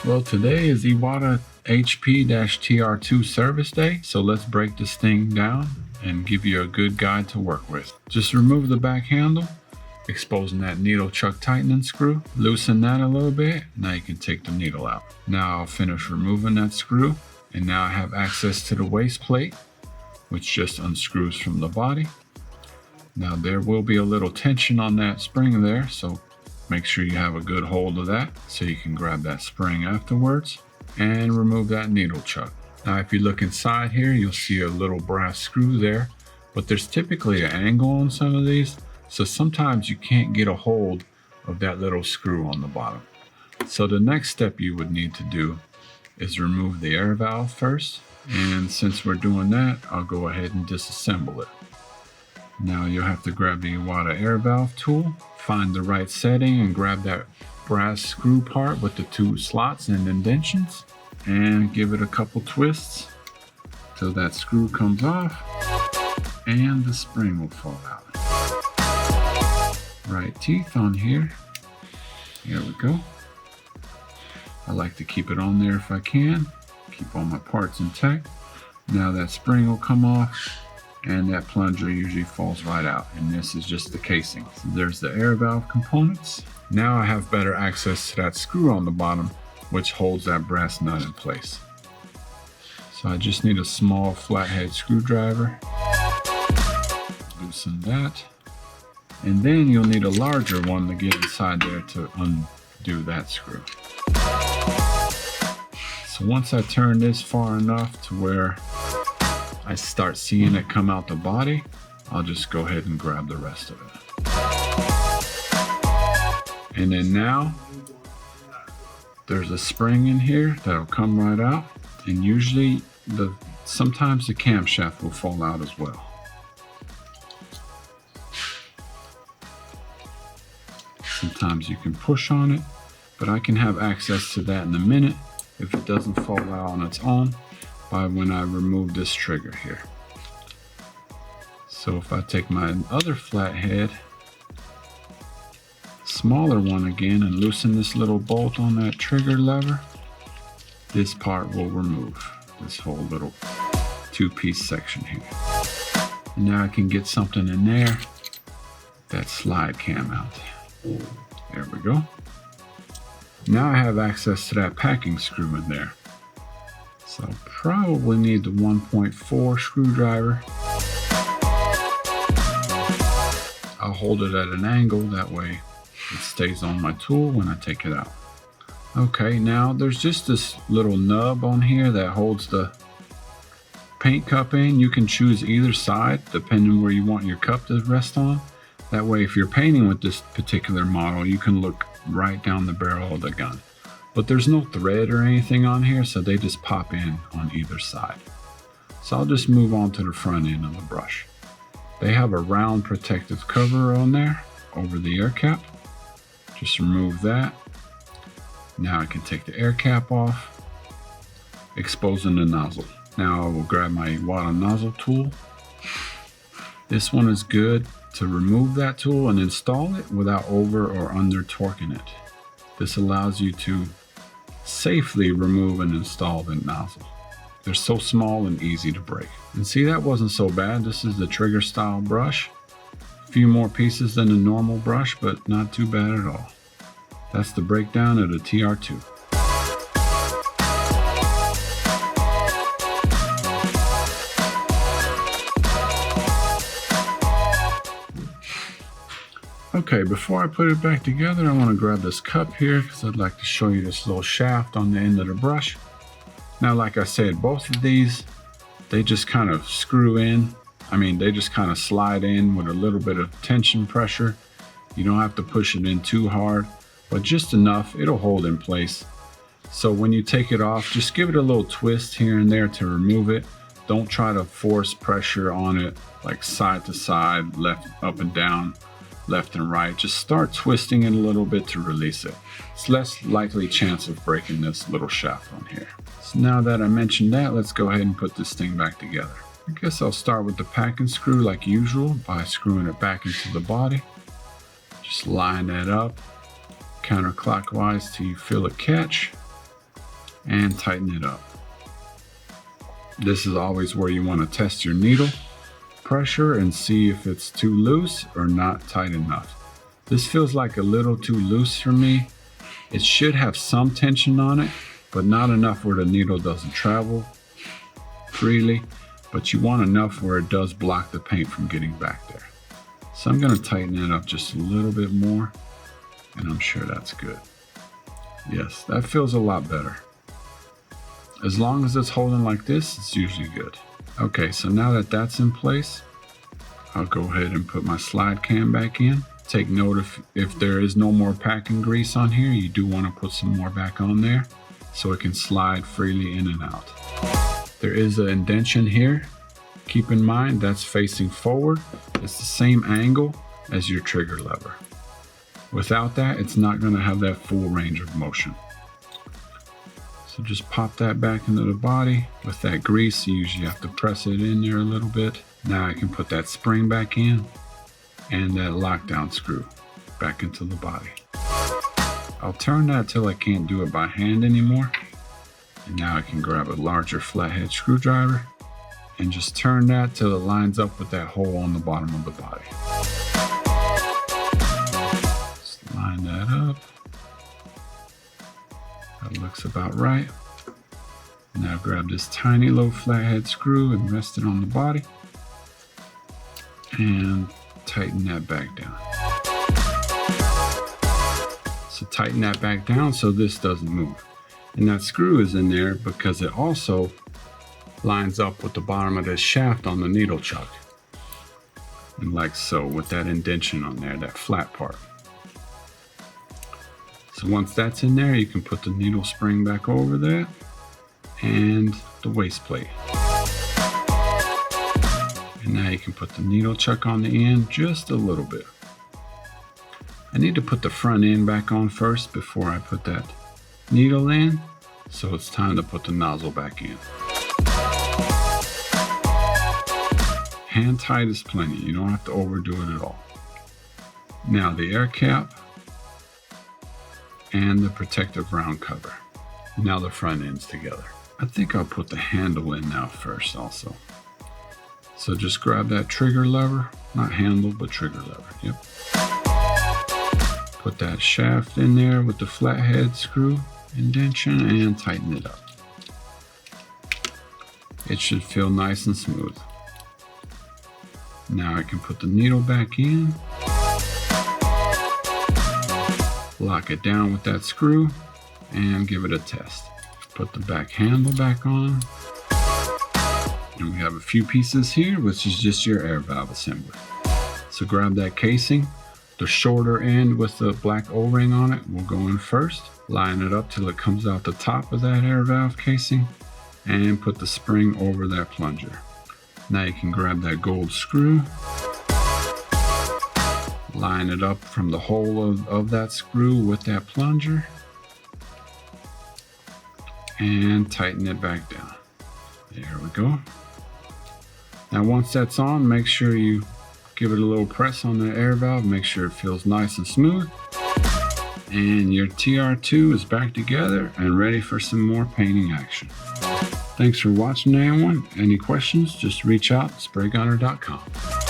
Well, today is Iwata HP-TR2 service day, so let's break this thing down and give you a good guide to work with. Just remove the back handle, exposing that needle chuck tightening screw. Loosen that a little bit. Now you can take the needle out. Now I'll finish removing that screw, and now I have access to the waist plate, which just unscrews from the body. Now there will be a little tension on that spring there, so make sure you have a good hold of that so you can grab that spring afterwards and remove that needle chuck. Now if you look inside here, you'll see a little brass screw there, but there's typically an angle on some of these, so sometimes you can't get a hold of that little screw on the bottom. So the next step you would need to do is remove the air valve first, and since we're doing that, I'll go ahead and disassemble it. Now you'll have to grab the Iwata air valve tool, find the right setting, and grab that brass screw part with the two slots and indentions, and give it a couple twists till that screw comes off and the spring will fall out. Right teeth on here. Here we go. I like to keep it on there if I can. Keep all my parts intact. Now that spring will come off and that plunger usually falls right out, and this is just the casing. So there's the air valve components. Now I have better access to that screw on the bottom, which holds that brass nut in place. So I just need a small flathead screwdriver. Loosen that. And then you'll need a larger one to get inside there to undo that screw. So once I turn this far enough to where I start seeing it come out the body, I'll just go ahead and grab the rest of it. And then now there's a spring in here that'll come right out, and usually sometimes the camshaft will fall out as well. Sometimes you can push on it, but I can have access to that in a minute if it doesn't fall out on its own by when I remove this trigger here. So if I take my other flathead, smaller one again, and loosen this little bolt on that trigger lever, this part will remove this whole little two-piece section here. And now I can get something in there, that slide cam out. There we go. Now I have access to that packing screw in there. So I'll probably need the 1.4 screwdriver. I'll hold it at an angle, that way it stays on my tool when I take it out. Okay, now there's just this little nub on here that holds the paint cup in. You can choose either side depending where you want your cup to rest on. That way if you're painting with this particular model, you can look right down the barrel of the gun. But there's no thread or anything on here, so they just pop in on either side. So I'll just move on to the front end of the brush. They have a round protective cover on there over the air cap. Just remove that. Now I can take the air cap off, exposing the nozzle. Now I will grab my Iwata nozzle tool. This one is good to remove that tool and install it without over or under torquing it. This allows you to safely remove and install the nozzle. They're so small and easy to break. And see, that wasn't so bad. This is the trigger style brush. A few more pieces than the normal brush, but not too bad at all. That's the breakdown of the TR2. Okay, before I put it back together, I want to grab this cup here because I'd like to show you this little shaft on the end of the brush. Now, like I said, both of these, they just kind of screw in. They just kind of slide in with a little bit of tension pressure. You don't have to push it in too hard, but just enough, it'll hold in place. So when you take it off, just give it a little twist here and there to remove it. Don't try to force pressure on it, like side to side, left, up and down, left and right. Just start twisting it a little bit to release it. It's less likely chance of breaking this little shaft on here. So now that I mentioned that, let's go ahead and put this thing back together. I guess I'll start with the packing screw like usual by screwing it back into the body. Just line that up counterclockwise till you feel it catch. and tighten it up. This is always where you want to test your needle pressure and see if it's too loose or not tight enough. This feels like a little too loose for me. It should have some tension on it, but not enough where the needle doesn't travel freely, but you want enough where it does block the paint from getting back there. So I'm going to tighten it up just a little bit more, and I'm sure that's good. Yes, that feels a lot better. As long as it's holding like this, it's usually good. Okay, so now that that's in place, I'll go ahead and put my slide cam back in. Take note if there is no more packing grease on here, you do want to put some more back on there so it can slide freely in and out. There is an indentation here. Keep in mind that's facing forward. It's the same angle as your trigger lever. Without that, it's not going to have that full range of motion. So just pop that back into the body. With that grease, you usually have to press it in there a little bit. Now I can put that spring back in and that lockdown screw back into the body. I'll turn that till I can't do it by hand anymore. And now I can grab a larger flathead screwdriver and just turn that till it lines up with that hole on the bottom of the body. Just line that up. That looks about right. Now grab this tiny little flathead screw and rest it on the body and tighten that back down. So tighten that back down so this doesn't move. And that screw is in there because it also lines up with the bottom of this shaft on the needle chuck. And like so, with that indentation on there, that flat part. So once that's in there, you can put the needle spring back over that and the waist plate. And now you can put the needle chuck on the end just a little bit. I need to put the front end back on first before I put that needle in, so it's time to put the nozzle back in. Hand tight is plenty, you don't have to overdo it at all. Now the air cap and the protective round cover. Now the front end's together. I think I'll put the handle in now first also. So just grab that trigger lever, not handle, but trigger lever, yep. Put that shaft in there with the flathead screw indentation and tighten it up. It should feel nice and smooth. Now I can put the needle back in, lock it down with that screw, and give it a test. Put the back handle back on. And we have a few pieces here, which is just your air valve assembly. So grab that casing. The shorter end with the black O-ring on it will go in first. Line it up till it comes out the top of that air valve casing and put the spring over that plunger. Now you can grab that gold screw, line it up from the hole of that screw with that plunger and tighten it back down. There we go. Now once that's on, make sure you give it a little press on the air valve, make sure it feels nice and smooth. And your TR2 is back together and ready for some more painting action. Thanks for watching, everyone. Any questions, just reach out, spraygunner.com.